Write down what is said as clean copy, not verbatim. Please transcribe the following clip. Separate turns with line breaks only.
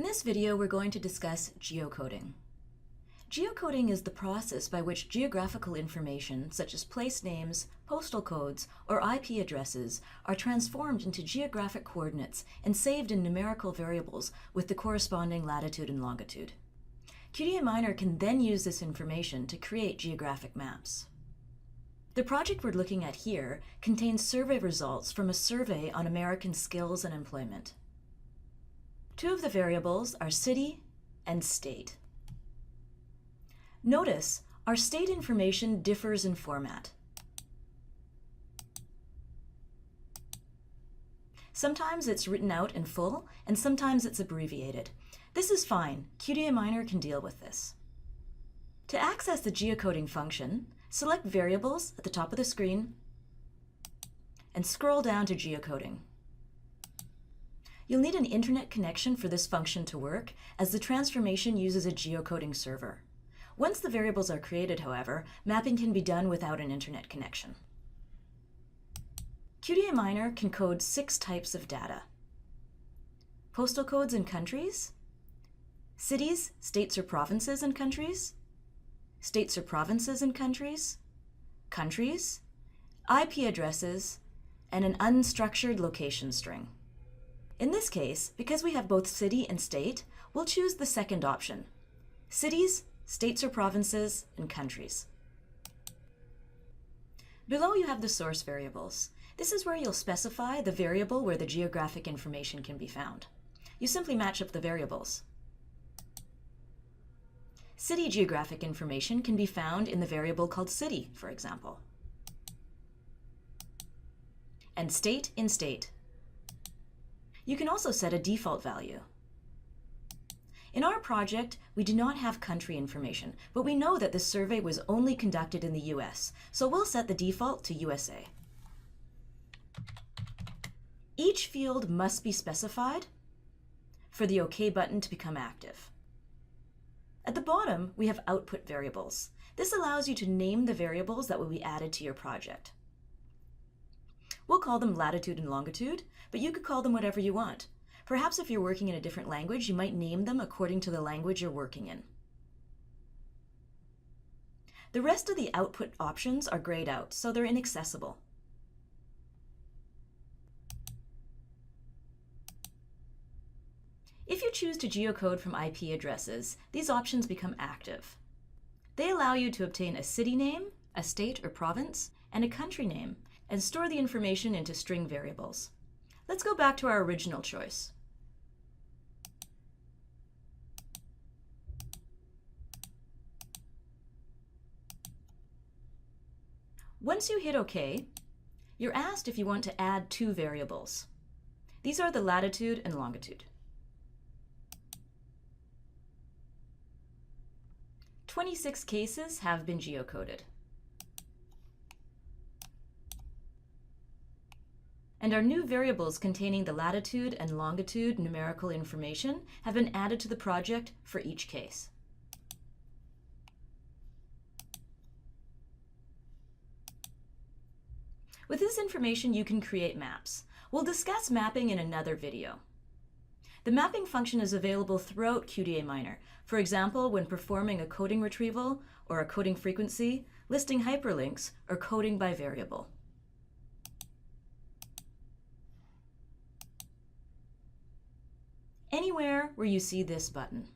In this video, we're going to discuss geocoding. Geocoding is the process by which geographical information, such as place names, postal codes, or IP addresses, are transformed into geographic coordinates and saved in numerical variables with the corresponding latitude and longitude. QDA Miner can then use this information to create geographic maps. The project we're looking at here contains survey results from a survey on American skills and employment. Two of the variables are city and state. Notice, our state information differs in format. Sometimes it's written out in full, and sometimes it's abbreviated. This is fine. QDA Miner can deal with this. To access the geocoding function, select Variables at the top of the screen and scroll down to Geocoding. You'll need an internet connection for this function to work, as the transformation uses a geocoding server. Once the variables are created, however, mapping can be done without an internet connection. QDA Miner can code 6 types of data: postal codes and countries, cities, states or provinces and countries, states or provinces and countries, countries, IP addresses, and an unstructured location string. In this case, because we have both city and state, we'll choose the second option: cities, states or provinces, and countries. Below you have the source variables. This is where you'll specify the variable where the geographic information can be found. You simply match up the variables. City geographic information can be found in the variable called city, for example. And state in state. You can also set a default value. In our project, we do not have country information, but we know that this survey was only conducted in the US, so we'll set the default to USA. Each field must be specified for the OK button to become active. At the bottom, we have output variables. This allows you to name the variables that will be added to your project. We'll call them latitude and longitude, but you could call them whatever you want. Perhaps if you're working in a different language, you might name them according to the language you're working in. The rest of the output options are grayed out, so they're inaccessible. If you choose to geocode from IP addresses, these options become active. They allow you to obtain a city name, a state or province, and a country name, and store the information into string variables. Let's go back to our original choice. Once you hit OK, you're asked if you want to add 2 variables. These are the latitude and longitude. 26 cases have been geocoded. And our new variables containing the latitude and longitude numerical information have been added to the project for each case. With this information, you can create maps. We'll discuss mapping in another video. The mapping function is available throughout QDA Miner. For example, when performing a coding retrieval or a coding frequency, listing hyperlinks, or coding by variable. Anywhere where you see this button.